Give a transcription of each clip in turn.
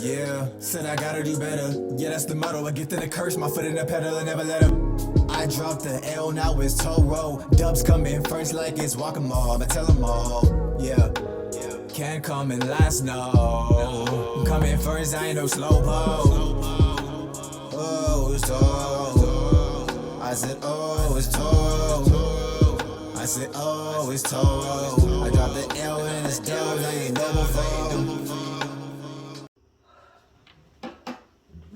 Yeah, said I gotta do better. Yeah, that's the motto. A gift and a curse, my foot in the pedal, I never let up. I dropped the L, now it's Toro. Dubs come in first like it's Whack-A-Mole. I'ma tell them all, yeah. Can't come in last, no. Come in first, I ain't no slowpoke. Oh, it's Toro. I said, oh, it's Toro. I said, oh, it's Toro. I dropped the L and it's dubs, I ain't no more.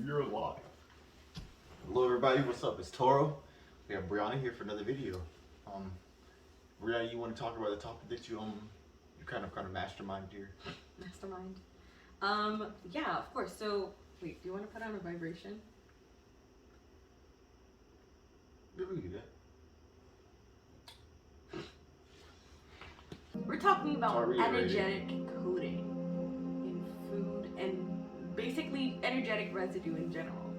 We're live. Hello everybody, what's up? It's Toro. We have Brianna here for another video. Brianna, you want to talk about the topic that you kind of mastermind here? Mastermind. Yeah, of course. So, wait, do you want to put on a vibration? Yeah, we can do that. We're talking about Sorry, energetic coding in food and basically energetic residue in general.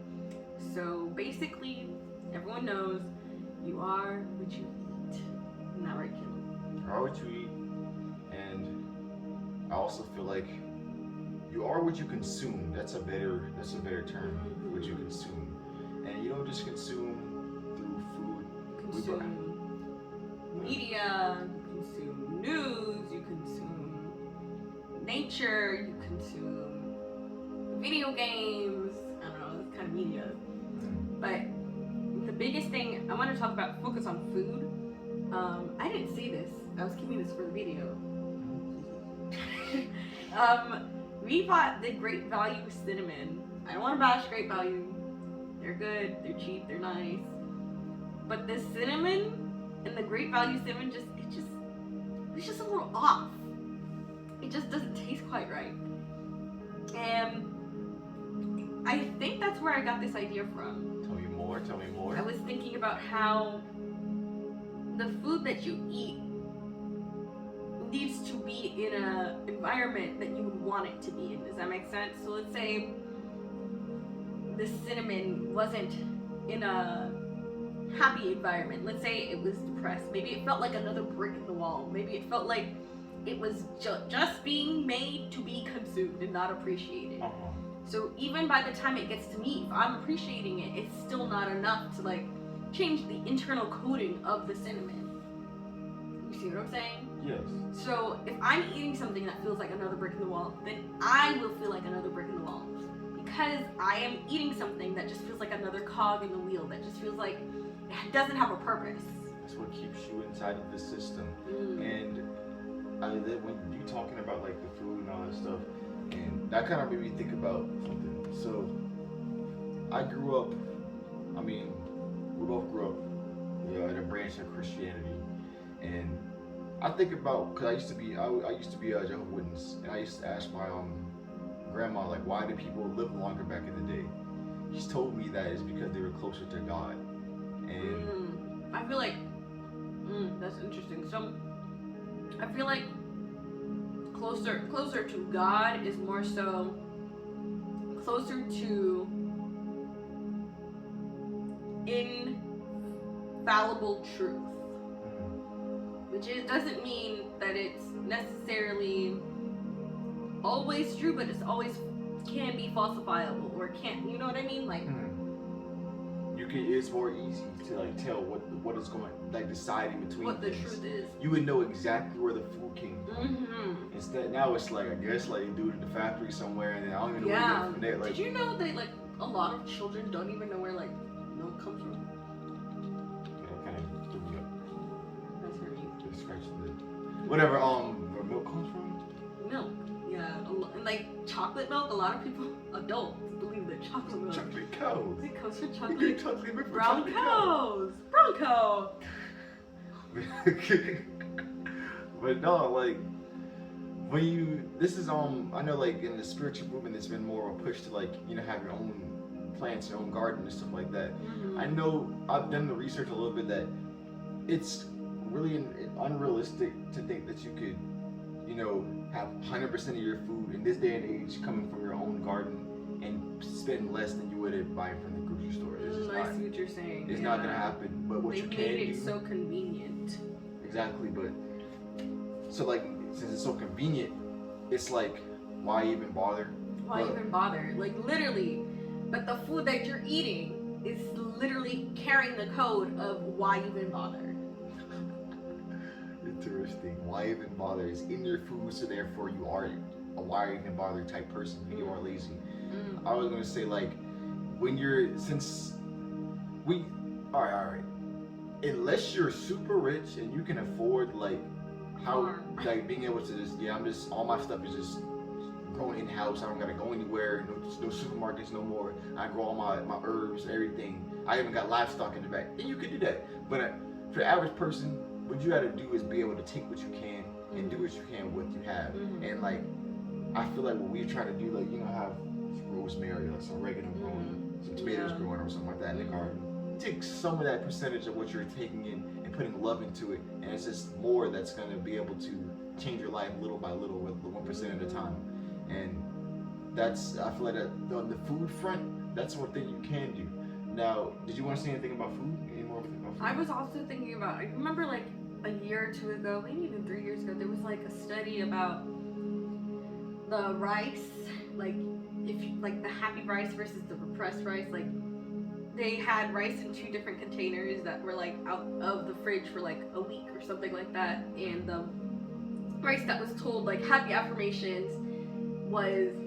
So basically, everyone knows you are what you eat. Isn't that right, Kim? You are what you eat, and I also feel like you are what you consume. That's a better term. What you consume, and you don't just consume through food. Consume media, you consume news, you consume nature, you consume video games. I don't know, that's kind of media. But the biggest thing I want to talk about, focus on food. I didn't see this. I was keeping this for the video. We bought the Great Value cinnamon. I don't want to bash Great Value. They're good. They're cheap. They're nice. But the cinnamon and the Great Value cinnamon it's just a little off. It just doesn't taste quite right. And I think that's where I got this idea from. Tell me more. I was thinking about how the food that you eat needs to be in an environment that you would want it to be in. Does that make sense? So let's say the cinnamon wasn't in a happy environment. Let's say it was depressed. Maybe it felt like another brick in the wall. Maybe it felt like it was just being made to be consumed and not appreciated. So even by the time it gets to me, if I'm appreciating it, it's still not enough to like change the internal coding of the cinnamon. You see what I'm saying? Yes. So if I'm eating something that feels like another brick in the wall, then I will feel like another brick in the wall. Because I am eating something that just feels like another cog in the wheel, that just feels like it doesn't have a purpose. That's what keeps you inside of the system. And when you talking about like the food and all that stuff, and that kind of made me think about something. So I grew up, we both grew up in a branch of Christianity, and I think about, because I used to be a Jehovah's Witness, and I used to ask my grandma, like, why do people live longer back in the day? She's told me that it's because they were closer to God. And I feel like that's interesting. So I feel like closer to God is more so closer to infallible truth, which doesn't mean that it's necessarily always true, but it's always can be falsifiable or can't. You know what I mean? Like it's more easy to like tell what is going, like deciding between what the things. truth is. You would know exactly where the food came from. Instead, now it's like, I guess like they do it in the factory somewhere, and then I don't even know where it came from there. Like, did you know that like a lot of children don't even know where like milk comes from? Yeah, kind of threw me up. That's for me. Just scratched the whatever. Where milk comes from? Milk. Yeah, and like chocolate milk. A lot of people, adults, believe that chocolate milk. Chocolate cows. It comes from Who chocolate. get chocolate milk from Brown chocolate cows. Brown cow. But no, like this is I know like in the spiritual movement there's been more of a push to like, have your own plants, your own garden and stuff like that. I know I've done the research a little bit that it's really unrealistic to think that you could, have 100% of your food in this day and age coming from your own garden and spend less than you would have buying from the grocery store. I see what you're saying. It's not gonna happen. But what you can do. They made it so convenient. Exactly, but so like since it's so convenient, it's like why even bother? Why even bother? Like, literally. But the food that you're eating is literally carrying the code of why even bother. Interesting. Why even bother is in your food, so therefore you are a why even bother type person. You are lazy. I was gonna say, like, when you're, since we, all right, unless you're super rich and you can afford, like, how, like, being able to just, I'm just, all my stuff is just grown in house. I don't gotta go anywhere. No supermarkets no more. I grow all my herbs, everything. I even got livestock in the back. And you could do that. But for the average person, what you gotta do is be able to take what you can and do what you can with what you have. And, like, I feel like what we're trying to do, like, have rosemary, like some oregano growing, some tomatoes growing, or something like that in the garden. Take some of that percentage of what you're taking in and putting love into it, and it's just more that's going to be able to change your life little by little, with 1% at a time. And that's, I feel like that on the food front, that's one thing you can do. Now, did you want to say anything about food? Any more about food? I was also thinking about, I remember like a year or two ago, maybe even 3 years ago, there was like a study about the rice, like, if like the happy rice versus the repressed rice. Like, they had rice in 2 different containers that were like out of the fridge for like a week or something like that, and the rice that was told like had the affirmations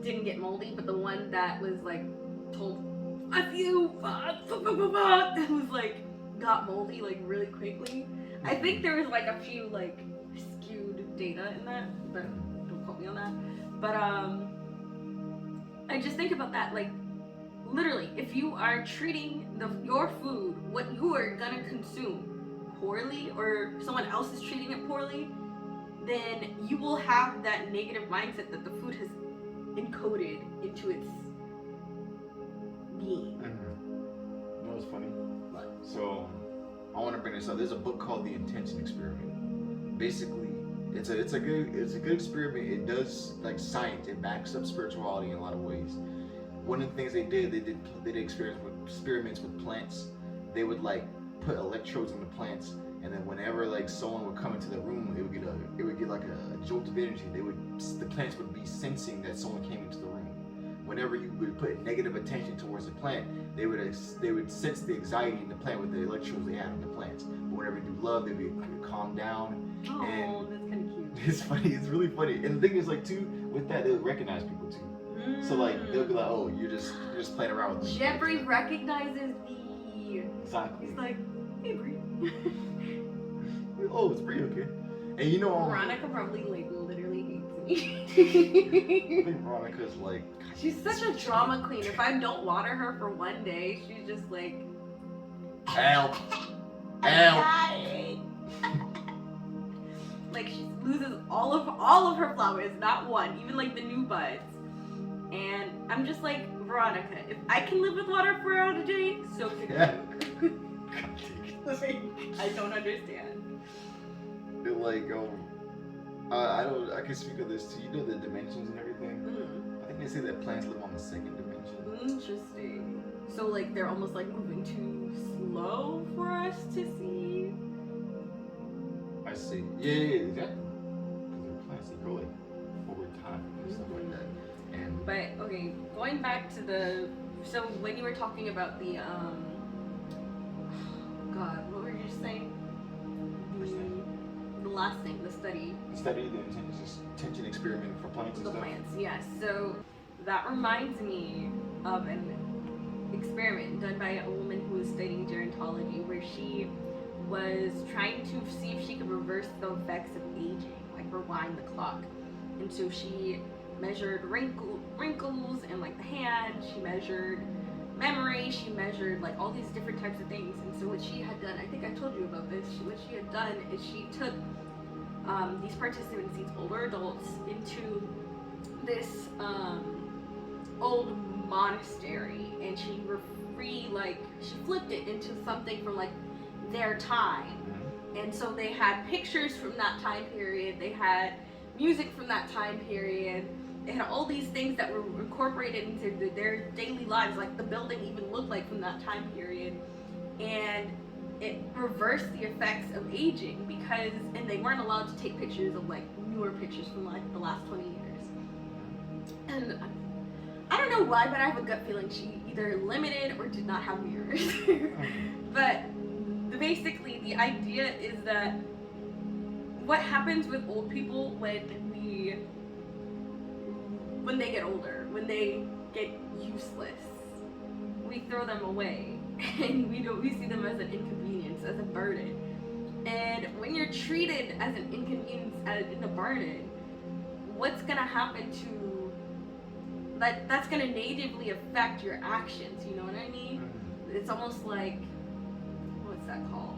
didn't get moldy, but the one that was like told "fuck you, fuck," that was like got moldy like really quickly. I think there was like a few like skewed data in that, but don't quote me on that. But I just think about that, like, literally, if you are treating your food, what you are gonna consume, poorly, or someone else is treating it poorly, then you will have that negative mindset that the food has encoded into its being. You know what's funny? What? So, I want to bring this up. There's a book called The Intention Experiment. Basically, it's a good experiment. It does, like, science. It backs up spirituality in a lot of ways. One of the things they did experiments with plants. They would, like, put electrodes in the plants, and then whenever, like, someone would come into the room, it would get like a jolt of energy. The plants would be sensing that someone came into the room. Whenever you would put negative attention towards the plant, they would sense the anxiety in the plant with the electrodes they had on the plants. But whenever you do love, they would calm down. Oh, and that's kind of cute. it's funny. It's really funny. And the thing is, like, too, with that, they would recognize people too. So, like, they'll be like, "Oh, you're just playing around with me." Jeffrey recognizes me. Exactly. He's like, "Hey, Brie." Oh, it's Brie, okay. And you know, Veronica probably like literally hates I me. think Veronica's like, She's such a drama queen. If I don't water her for one day, she's just like, help. like, she loses all of her flowers, not one, even like the new buds. And I'm just like, Veronica, if I can live with water for a day, so can you. Like, I don't understand. Like, I can speak of this too. You know the dimensions and everything. I think they say that plants live on the 2nd dimension. Interesting. So like they're almost like moving too slow for us to see. I see. Yeah, exactly. Because they're plants that grow like over time and stuff like that. And But okay, going back to so when you were talking about the God, what were you just saying? The last thing, the study. Study the intention experiment for plants and The stuff. plants, yes. So that reminds me of an experiment done by a woman who was studying gerontology, where she was trying to see if she could reverse the effects of aging, like rewind the clock. And so she measured wrinkles in like the hand, she measured memory, she measured like all these different types of things. And so what she had done, I think I told you about this, what she had done is she took these participants, these older adults, into this old monastery, and she she flipped it into something from like their time. And so they had pictures from that time period, they had music from that time period, they had all these things that were incorporated into their daily lives, like the building even looked like from that time period. And it reversed the effects of aging and they weren't allowed to take pictures of like newer pictures from like the last 20 years. And know why, but I have a gut feeling she either limited or did not have mirrors. But basically, the idea is that what happens with old people when they get older, when they get useless, we throw them away, and we see them as an inconvenience, as a burden. And when you're treated as an inconvenience, as in a burden, what's gonna happen to that? That's gonna negatively affect your actions. You know what I mean? It's almost like, what's that called?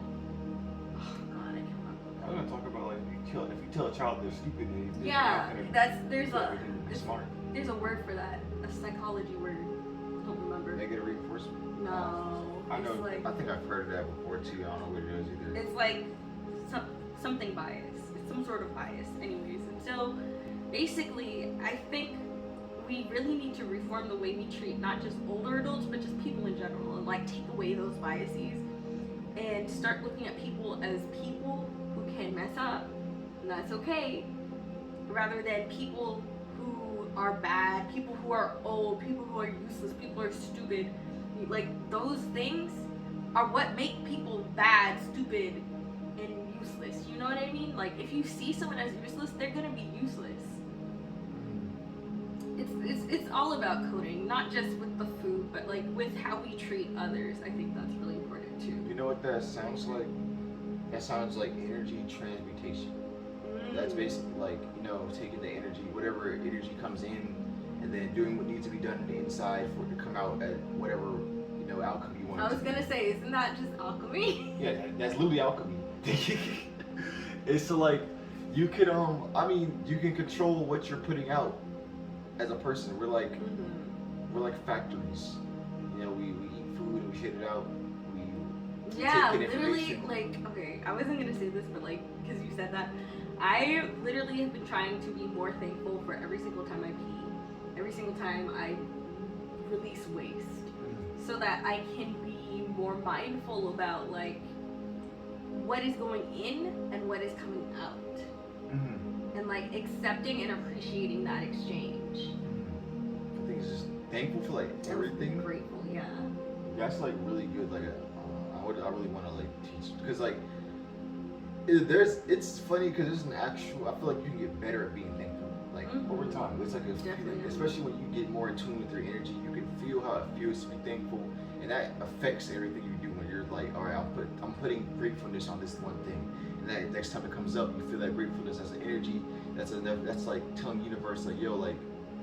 Oh God, I can't remember. I'm gonna talk about like if you tell a child they're stupid, Yeah, there's smart. There's a word for that, a psychology word. I don't remember. Negative reinforcement. No, I know. it's like, I think I've heard of that before too. I don't know what it is either. it's like something bias. It's some sort of bias, anyways. And so, basically, I think we really need to reform the way we treat not just older adults, but just people in general, and like take away those biases and start looking at people as people who can mess up, and that's okay, rather than people who are bad, people who are old, people who are useless, people who are stupid. Like, those things are what make people bad, stupid, and useless. You know what I mean? Like, if you see someone as useless, they're gonna be useless. It's all about coding, not just with the food, but like with how we treat others. I think that's really important too. You know what that sounds like? That sounds like energy transmutation. That's basically like, taking the energy, whatever energy comes in, and then doing what needs to be done on the inside for it to come out at whatever, outcome you want. I was gonna say, isn't that just alchemy? Yeah, that's literally alchemy. It's so like, you can, you can control what you're putting out as a person. We're like, we're like factories. We eat food and we shit it out. Yeah, literally, like, okay, I wasn't gonna say this, but like, because you said that, I literally have been trying to be more thankful for every single time I pee, every single time I release waste, so that I can be more mindful about like what is going in and what is coming out, and like accepting and appreciating that exchange. I think it's just thankful for like everything. Grateful, yeah. That's like really good. Like, I really want to like teach, because like it's funny because there's an actual. I feel like you can get better at being thankful. Like over time, it's like especially when you get more in tune with your energy, you can feel how it feels to be thankful, and that affects everything you do. When you're like, all right, I'm putting gratefulness on this one thing, and that next time it comes up, you feel that gratefulness as an energy. That's like telling the universe, like, yo, like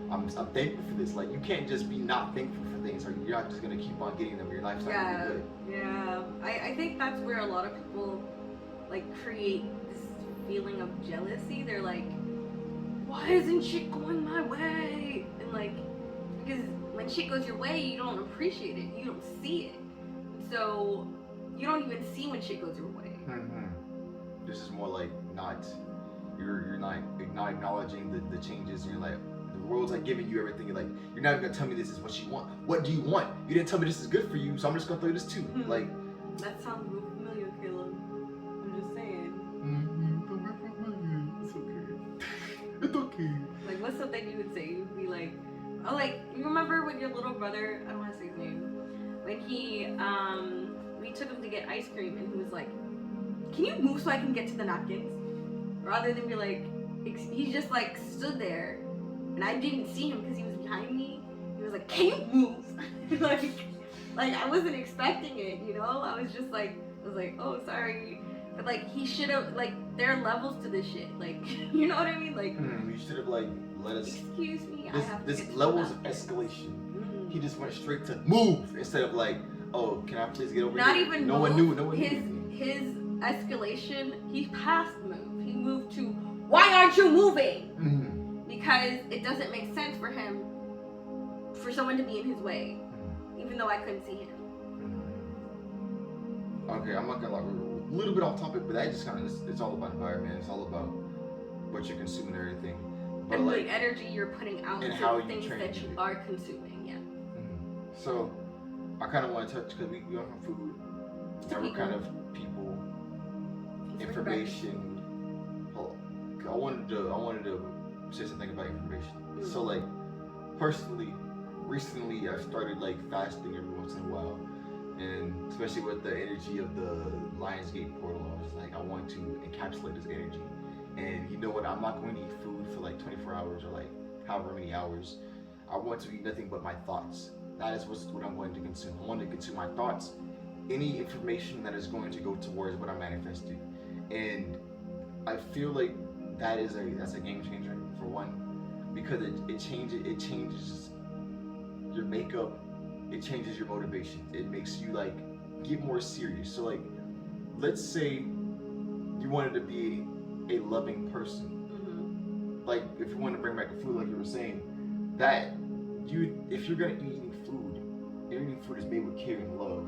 I'm thankful for this. Like, you can't just be not thankful for things, or you're not just gonna keep on getting them. Your life's not gonna be good. Yeah. I think that's where a lot of people like create this feeling of jealousy. They're like, why isn't shit going my way? And like, because when shit goes your way, you don't appreciate it. You don't see it. So you don't even see when shit goes your way. This is more like you're not acknowledging the changes, and you're like, the world's like giving you everything. You're like, you're not even gonna tell me this is what you want. What do you want? You didn't tell me this is good for you, so I'm just gonna throw this too. Like, that sounds real familiar, Caleb. I'm just saying. It's okay. It's okay. Like, what's something you would say? You'd be like, oh, like, you remember when your little brother, I don't want to say his name, when we took him to get ice cream, and he was like, can you move so I can get to the napkins? Rather than be like, he just like stood there, and I didn't see him because he was behind me. He was like, can you move? like I wasn't expecting it, I was like, oh, sorry. But like, he should have, like, there are levels to this shit. Like, you know what I mean? Like, you should have like let us. Excuse me, I have this levels of escalation. He just went straight to move instead of like, oh, can I please get over Not here? even no move. one knew. His escalation, he passed move. He moved to, why aren't you moving? Because it doesn't make sense for him, for someone to be in his way, even though I couldn't see him. Okay, I'm not gonna lie, we're a little bit off topic, but that just kind of, it's all about environment. It's all about what you're consuming and everything. But and like, the energy you're putting out and into how the you things train that you it. are consuming, yeah. So, I kind of want to touch, because we went from food, now we're kind of people, information. I wanted to say something about information. So like, personally, recently I've started like fasting every once in a while, and especially with the energy of the Lionsgate portal, I was like, I want to encapsulate this energy. And you know what? I'm not going to eat food for like 24 hours or like however many hours. I want to eat nothing but my thoughts. That is what I'm going to consume. I want to consume my thoughts, any information that is going to go towards what I'm manifesting. And I feel like that's a game changer for one, because it changes your makeup, it changes your motivation. It makes you like get more serious. So like, let's say you wanted to be a loving person. Like if you want to bring back the food, like you were saying, that you if you're gonna eat eating food is made with care and love.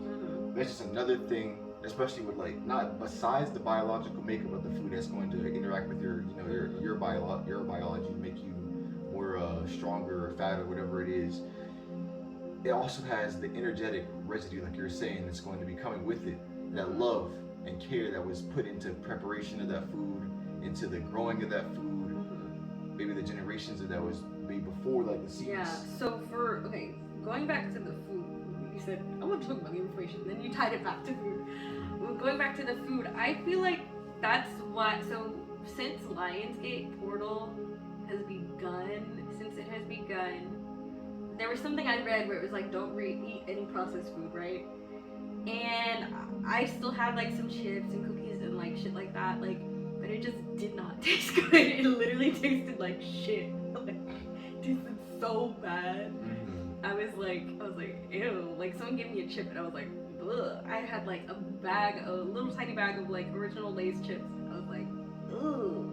That's just another thing, especially with like not besides the biological makeup of the food that's going to interact with your biology, make you more stronger or fat or whatever it is. It also has the energetic residue, like you were saying, that's going to be coming with it. That love and care that was put into preparation of that food, into the growing of that food, maybe the generations that was made before, like the seeds. Yeah. So going back to the food, you said I want to talk about the information, then you tied it back to food. Going back to the food, I feel like that's what. So since Lionsgate portal has begun, there was something I read where it was like, don't eat any processed food, right? And I still have like some chips and cookies and like shit like that, like, but it just did not taste good. It literally tasted like shit. Like, it tasted so bad. I was like, ew. Like someone gave me a chip and I was like, ugh. I had like a little tiny bag of like original Lay's chips. I was like, ugh.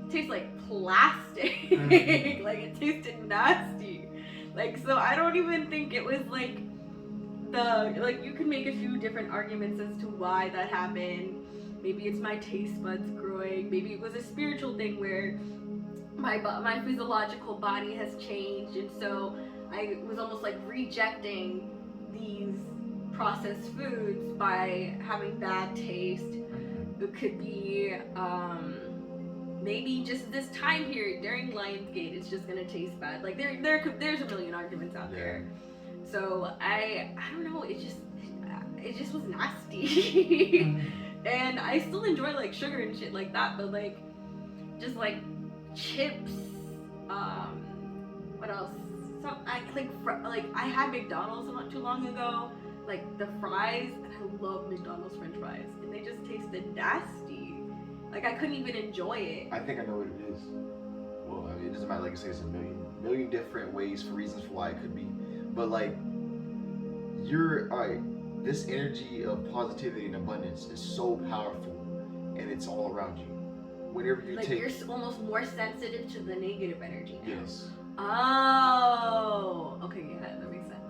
It tastes like plastic. Like it tasted nasty. Like, so I don't even think it was like you could make a few different arguments as to why that happened. Maybe it's my taste buds growing. Maybe it was a spiritual thing where my physiological body has changed, and so I was almost like rejecting these processed foods by having bad taste. It could be maybe just this time period during Lionsgate, it's just gonna taste bad. Like there's a million arguments out there. So I don't know. It just was nasty. And I still enjoy like sugar and shit like that, but like just like chips. What else? I had McDonald's not too long ago. Like the fries, and I love McDonald's French fries, and they just tasted nasty. Like I couldn't even enjoy it. I think I know what it is. Well, I mean, it doesn't matter. Like I say, it's a million different ways for reasons for why it could be. But like, this energy of positivity and abundance is so powerful, and it's all around you. Whenever you you're almost more sensitive to the negative energy now. Yes. Oh, okay, yeah, that makes sense.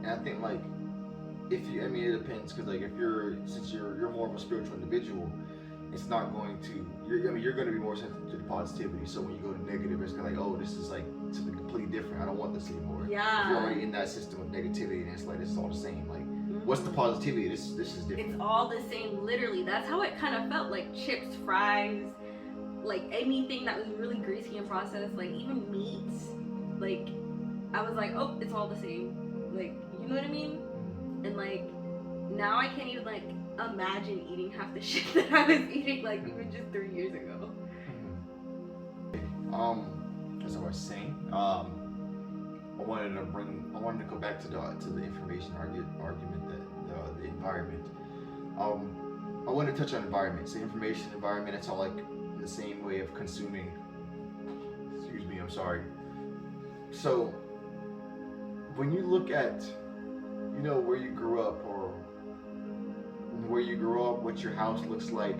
And I think like, it depends, because like since you're more of a spiritual individual, it's not going to. You're going to be more sensitive to the positivity. So when you go to negative, it's kind of like, oh, this is like something completely different. I don't want this anymore. Yeah. If you're already in that system of negativity, and it's like this is all the same. Like, what's the positivity? This is different. It's all the same, literally. That's how it kind of felt. Like chips, fries, like anything that was really greasy and processed, like even meats. Like I was like, oh, it's all the same. Like, you know what I mean? And like now I can't even like imagine eating half the shit that I was eating like even just 3 years ago. As I was saying, I wanted to go back to the information argument, that the environment. I want to touch on environment. So information, environment, it's all like the same way of consuming. Excuse me, I'm sorry. So when you look at where you grew up, or what your house looks like,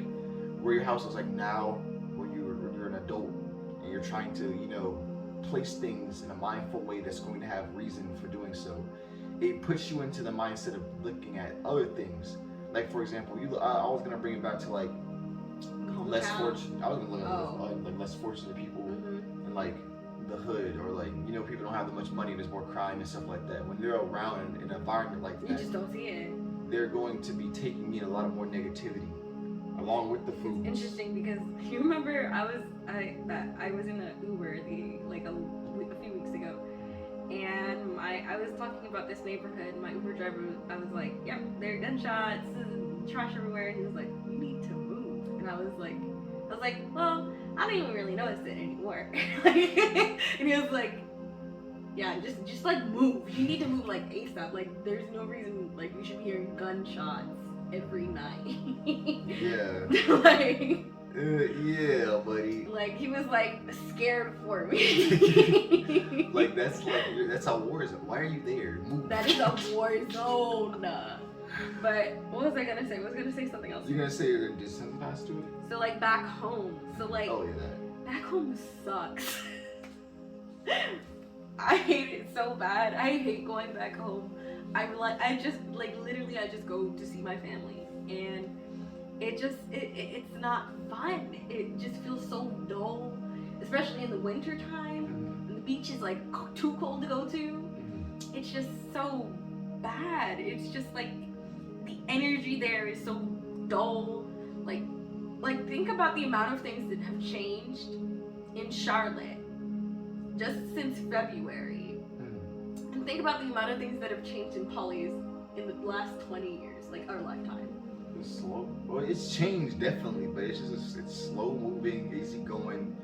where your house is like now, when you're an adult and you're trying to place things in a mindful way that's going to have reason for doing so, it puts you into the mindset of looking at other things. Like for example, I was gonna bring it back to like less fortunate. I was gonna look at like less fortunate people and like the hood, or like people don't have that much money, there's more crime and stuff like that. When they're around in an environment like that, you just don't see it. They're going to be taking in a lot of more negativity along with the food. It's interesting because you remember I was in an Uber a few weeks ago, was talking about this neighborhood, and my Uber driver, I was like, yep, there are gunshots, trash everywhere. And he was like, you need to move. And I was like, well, I don't even really notice it anymore. And he was like, yeah, just like move. You need to move like ASAP. Like there's no reason like we should be hearing gunshots every night. Yeah. Like. Yeah, buddy. Like he was like scared for me. that's how war is. Why are you there? Move. That is a war zone. But what was I gonna say? I was gonna say something else. You're gonna say you're gonna desensitize to it? So like back home. So like Oh yeah, that. back home sucks. I hate it so bad. I hate going back home. I just go to see my family, and it's not fun. It just feels so dull, especially in the winter time. And the beach is like too cold to go to. It's just so bad. It's just like the energy there is so dull. Like think about the amount of things that have changed in Charlotte just since February. And think about the amount of things that have changed in Polly's in the last 20 years, like our lifetime. It's slow. Well, it's changed definitely, but it's slow moving, easy going.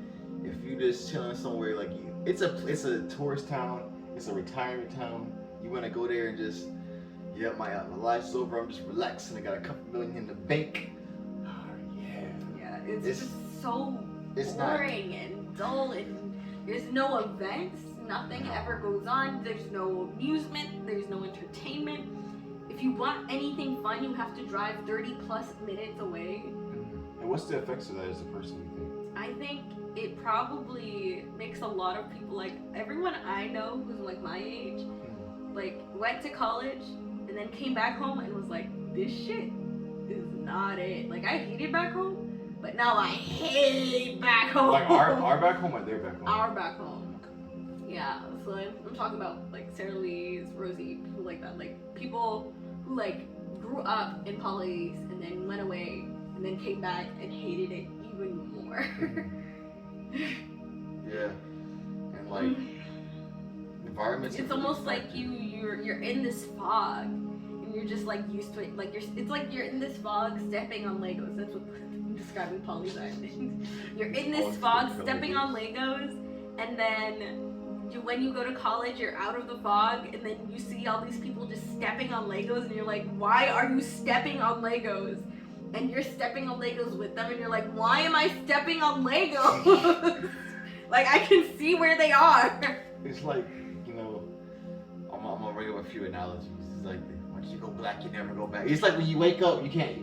If you just chilling somewhere like it's a tourist town, it's a retirement town. You want to go there and just my life's over. I'm just relaxing. I got a couple million in the bank. Oh, yeah. Yeah, it's just so boring and dull, and there's no events. Nothing ever goes on. There's no amusement. There's no entertainment. If you want anything fun, you have to drive 30 plus minutes away. And what's the effects of that as a person, you think? I think it probably makes a lot of people, like everyone I know who's like my age, like went to college and then came back home and was like, this shit is not it. Like I hated back home, but now I hate back home. Like our back home or their back home? Our back home. Yeah, so I'm talking about like Sarah Louise, Rosie, people like that. Like people who like grew up in Polly's and then went away and then came back and hated it even more. Yeah, and like environments. It's almost like you're in this fog and you're just like used to it. Like it's like you're in this fog stepping on Legos. That's what I'm describing Polly's Island. You're in this fog stepping on Legos, and then when you go to college, you're out of the fog, and then you see all these people just stepping on Legos, and you're like, why are you stepping on Legos? And you're stepping on Legos with them, and you're like, why am I stepping on Legos? Like, I can see where they are. It's like, I'm gonna bring up a few analogies. It's like, once you go black, you never go back. It's like when you wake up, you can't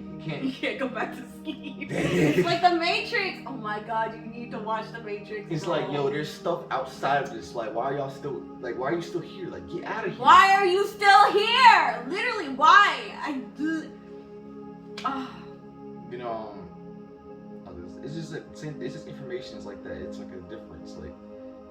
go back to sleep. It's like the Matrix. Oh my god, you need to watch the Matrix. It's like, there's stuff outside of this. Like, why are you still here? Like, get out of here. Why are you still here? Literally, why? It's just information is like that. It's like a difference. Like,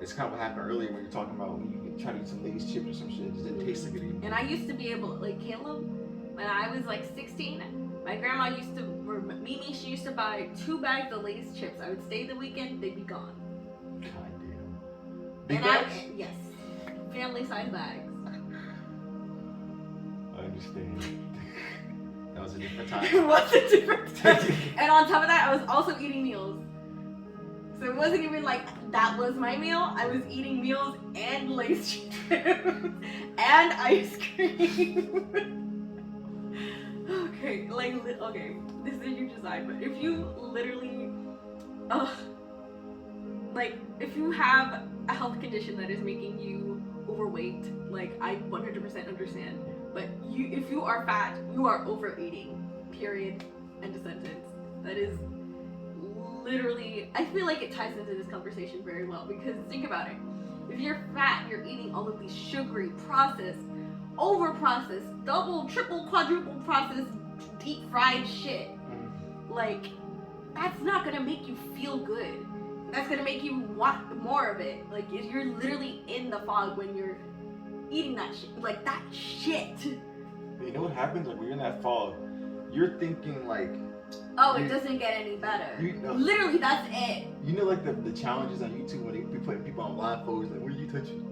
it's kind of what happened earlier when you're talking about when you try to eat some Lay's chips or some shit. It just didn't taste like it anymore. And I used to be able, like Caleb, when I was like 16, my grandma Mimi, she used to buy 2 bags of Lay's chips. I would stay the weekend, they'd be gone. God damn. Big bags? Yes. Family size bags. I understand. That was a different time. It was a different time. And on top of that, I was also eating meals. So it wasn't even like that was my meal. I was eating meals and Lay's chips and ice cream. Okay, this is your design, but if you literally, if you have a health condition that is making you overweight, like I 100% understand, but if you are fat, you are overeating, period, end of sentence. That is literally, I feel like it ties into this conversation very well, because think about it. If you're fat, you're eating all of these sugary, processed, over-processed, double, triple, quadruple processed, deep fried shit. Like, that's not gonna make you feel good. That's gonna make you want more of it. Like, you're literally in the fog when you're eating that shit. Like, that shit. You know what happens? Like, when you're in that fog, you're thinking like, oh, it doesn't get any better. Literally, that's it. Like the challenges on YouTube when they be putting people on blindfolds, like, what are you touching?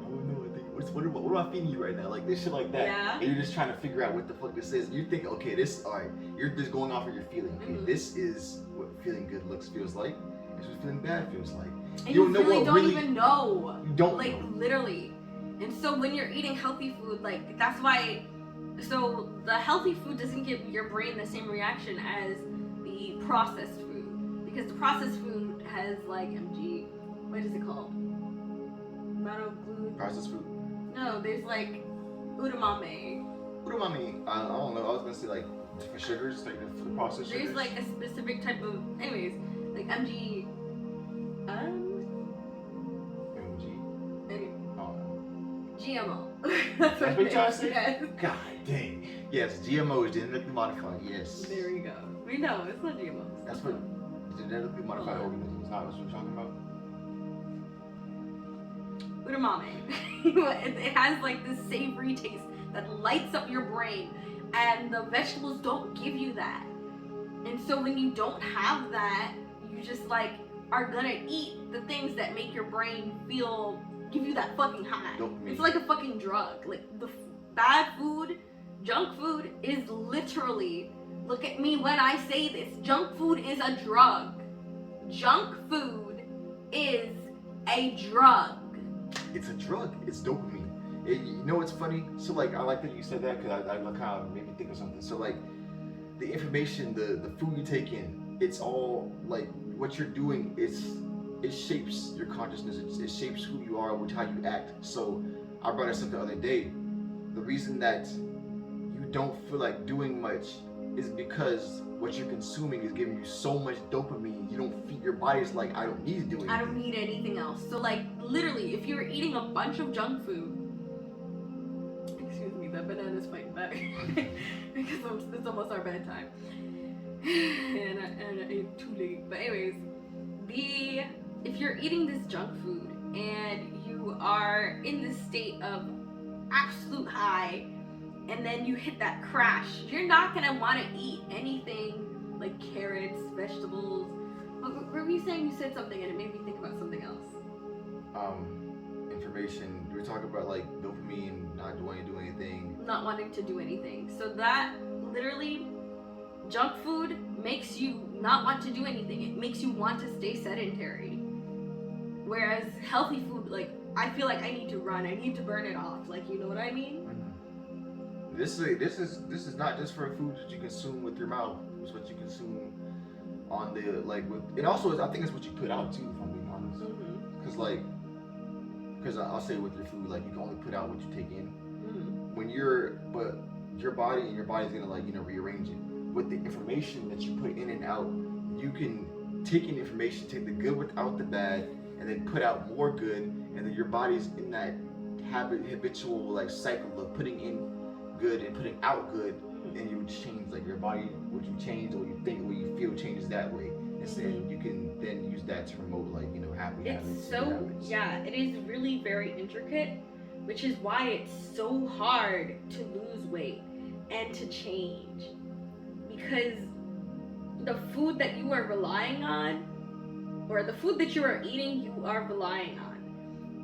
Oh no, I think what's What am I feeding you right now? Like this shit like that. Yeah. And you're just trying to figure out what the fuck this is. You think, okay, this, all right, you're just going off of your feeling. Okay, this is what feeling good feels like. This is what feeling bad feels like. And you know really what don't really, even know. You don't like know. literally. And so when you're eating healthy food, like that's why. So the healthy food doesn't give your brain the same reaction as the processed food, because the processed food has like what is it called? Monoglu. Processed food. No, there's like udamame. Udamame. I don't know. I was gonna say like for sugars, like for the processed There's sugars. like a specific type of, anyways, like MG. GMO. That's what you're trying to say? Yes. God dang. Yes, GMO is genetically modified. Yes. There you go. We know it's not GMO. That's what genetically modified organisms. Not what you're talking about. Udamame. It has like this savory taste that lights up your brain, and the vegetables don't give you that. And so when you don't have that, you just like are gonna eat the things that make your brain give you that fucking high. Dopamine. It's like a fucking drug. Like the bad food, junk food is literally, look at me when I say this, junk food is a drug. Junk food is a drug. It's a drug. It's dopamine. You know what's funny? So like, I like that you said that because I kind of made me think of something. So like, the information, the food you take in, it's all like what you're doing. It shapes your consciousness. It shapes who you are, how you act. So I brought this up the other day. The reason that you don't feel like doing much is because what you're consuming is giving you so much dopamine. You don't feel, your body's like, I don't need to do anything. I don't need anything else. So like literally, if you're eating a bunch of junk food, excuse me, that banana's fighting back because it's almost our bedtime, and I ate too late. But anyways, if you're eating this junk food and you are in this state of absolute high, and then you hit that crash, you're not gonna want to eat anything like carrots, vegetables. What were you saying? You said something and it made me think about something else. Information. We were talking about like dopamine, not wanting to do anything. Not wanting to do anything. So that literally, junk food makes you not want to do anything. It makes you want to stay sedentary. Whereas healthy food, like, I feel like I need to run. I need to burn it off. Like, you know what I mean? Mm-hmm. This is not just for food that you consume with your mouth. It's what you consume on the and also I think it's what you put out too. If I'm being honest, because I'll say with your food, like you can only put out what you take in. Mm-hmm. But your body's gonna rearrange it with the information that you put in and out. You can take in information, take the good without the bad, and then put out more good, and then your body's in that habitual like cycle of putting in good and putting out good, and you change like your body, what you change or you think, what you feel changes that way, and you can then use that to promote happy habits. It's so, yeah, it is really very intricate, which is why it's so hard to lose weight and to change, because the food that you are relying on, or the food that you are eating, you are relying on.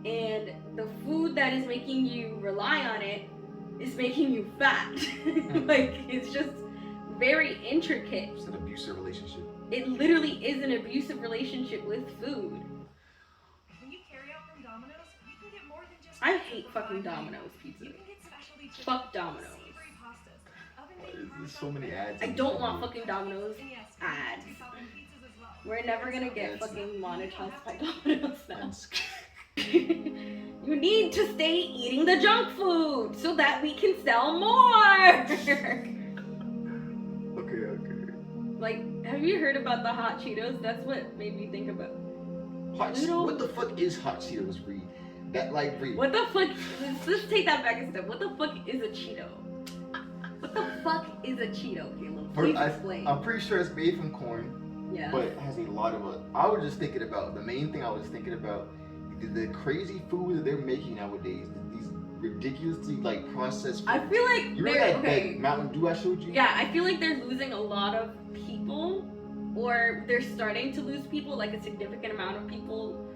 And the food that is making you rely on it is making you fat. Like, it's just very intricate. It's an abusive relationship. It literally is an abusive relationship with food. When you carry out from Domino's, you can get more than just I hate fucking Domino's pizza. You can get specialty chicken, Fuck Domino's. savory pastas, There's so many ads. I don't want fucking Domino's and yes, ads. southern pizzas as well. We're never gonna get fucking monetized by Domino's now. You need to stay eating the junk food so that we can sell more. Okay. Like, have you heard about the hot Cheetos? That's what made me think about. What the fuck is hot Cheetos, Reed? Reed. What the fuck? Let's take that back a step. What the fuck is a Cheeto? What the fuck is a Cheeto, Caleb? Please explain. I'm pretty sure it's made from corn, Yeah. but it has a lot of I was just thinking about, the main thing I was thinking about, the crazy food that they're making nowadays, these ridiculously processed food. I feel like You they're remember that Mountain Dew I showed you? Yeah, I feel like they're losing a lot of people, or they're starting to lose people, like a significant amount of people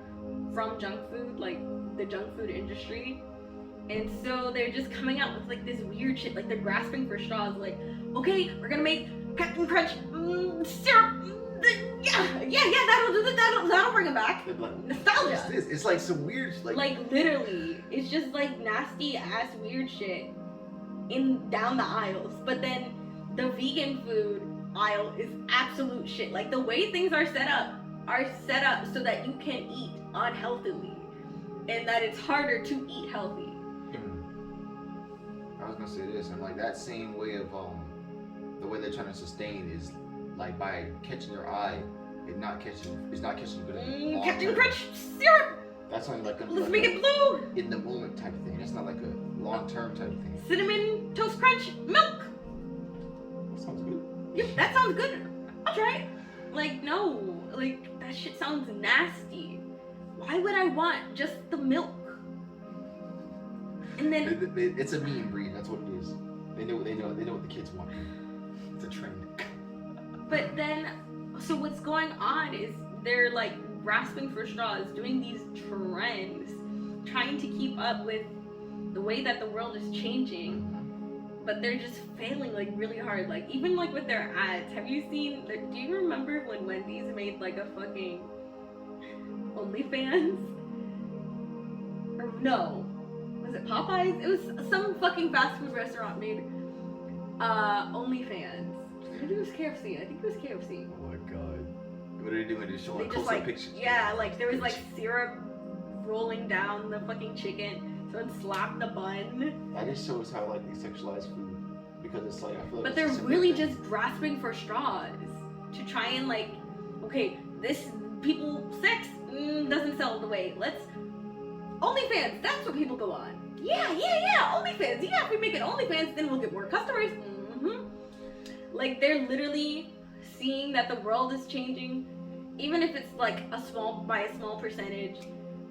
from junk food, like the junk food industry. And so they're just coming out with like this weird shit, like they're grasping for straws. Like, okay, we're gonna make Captain Crunch syrup. Yeah, that'll bring it back. Nostalgia. What's this? It's like some weird, Like literally, it's just like nasty ass weird shit in down the aisles. But then the vegan food aisle is absolute shit. Like the way things are set up so that you can eat unhealthily, and that it's harder to eat healthy. I was gonna say this, and like that same way of the way they're trying to sustain is like by catching your eye, it's not catching good enough. Captain Crunch syrup. That's only like a Let's make it blue. in the moment type of thing. That's not like a long term type of thing. Cinnamon toast crunch milk. That sounds good. Yep, that sounds good. I'll try it. Like no, like that shit sounds nasty. Why would I want just the milk? And then It's a mean breed. That's what it is. They know what the kids want. It's a trend. But then, so what's going on is they're like grasping for straws, doing these trends, trying to keep up with the way that the world is changing, but they're just failing like really hard. Like even like with their ads, have you seen? Do you remember when Wendy's made like a fucking OnlyFans? Or no, was it Popeyes? It was some fucking fast food restaurant made OnlyFans. Maybe it was KFC. I think it was KFC. Oh my god. What are they doing? They're showing They just close-up like, pictures. yeah, like there was like syrup rolling down the fucking chicken. Someone slapped the bun. That just shows how like they sexualize food, because it's like I feel like. But they're really just grasping for straws to try and like, okay, this people sex doesn't sell the way. Let's OnlyFans. That's what people go on. Yeah. OnlyFans. Yeah, if we make it OnlyFans, then we'll get more customers. Like they're literally seeing that the world is changing, even if it's like a small percentage.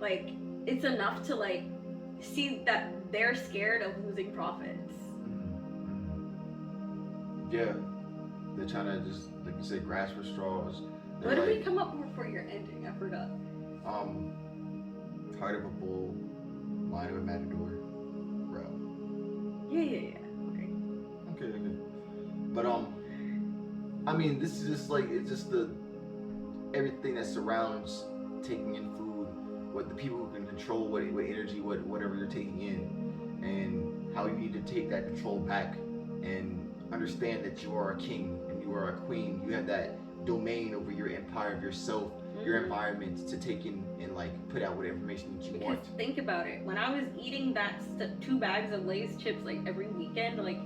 Like it's enough to like see that they're scared of losing profits. Yeah, they're trying to just, like you said, grasp for straws. They're What did like, we come up with for your ending? I forgot. Heart of a bull, mind of a matador, bro. Yeah. Okay. Okay. But I mean, this is just like, it's just everything that surrounds taking in food, what the people who can control what energy, whatever you're taking in, and how you need to take that control back and understand that you are a king and you are a queen. You have that domain over your empire of yourself, your environment, to take in and like put out what information that you Because want. think about it. When I was eating that 2 bags of Lay's chips like every weekend, like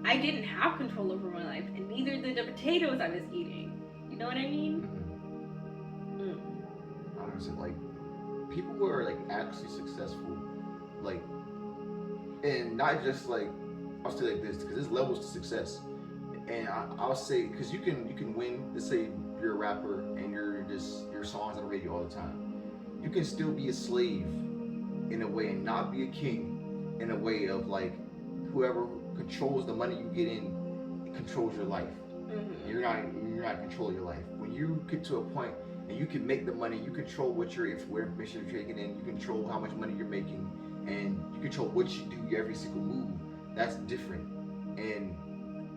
I didn't have control over my life, and neither did the potatoes I was eating. You know what I mean? Honestly, like people who are like actually successful, like, and not just like, I'll say like this, because there's levels to success, and I'll say, because you can win. Let's say you're a rapper and your songs on the radio all the time. You can still be a slave in a way and not be a king in a way of like whoever controls the money you get in controls your life. You're not in control of your life. When you get to a point and you can make the money, you control what information you're taking in, you control how much money you're making, and you control what you do every single move. That's different. And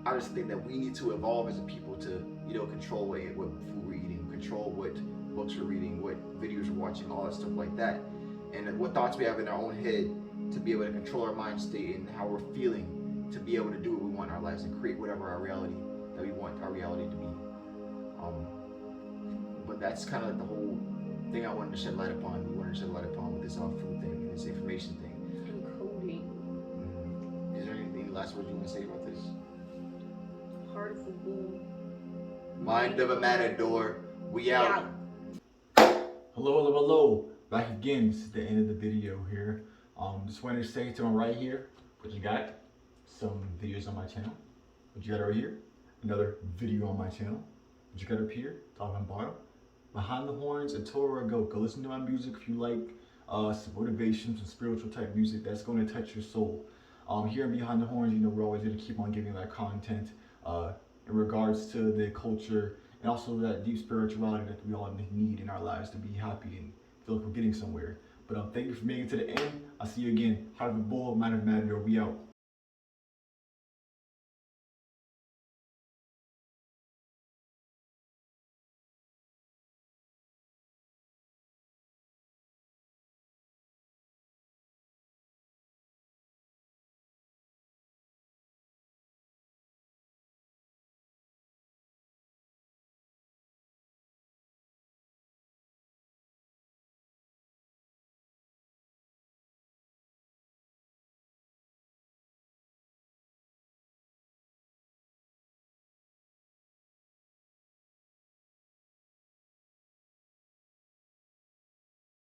I just think that we need to evolve as a people to, control what food we're eating, control what books we're reading, what videos we're watching, all that stuff like that, and what thoughts we have in our own head, to be able to control our mind state and how we're feeling, to be able to do what we want in our lives and create whatever our reality that we want our reality to be. But that's kind of like the whole thing I wanted to shed light upon. We wanted to shed light upon with this food thing and this information thing. Encoding. Is there any last words you want to say about this? Heart of a bull. Mind of a matador. We out. Hello. Back again. This is the end of the video here. Just wanted to say to my right here, what you got? Some videos on my channel. What you got right here? Another video on my channel. What you got up here? Top and bottom. Behind the Horns and Torah Go. Go listen to my music if you like some motivation, some spiritual type music that's going to touch your soul. Here in Behind the Horns, we're always going to keep on giving that content in regards to the culture and also that deep spirituality that we all need in our lives to be happy and feel like we're getting somewhere. But thank you for making it to the end. I'll see you again. Heart of a Bull, Mind of a Matador. We out.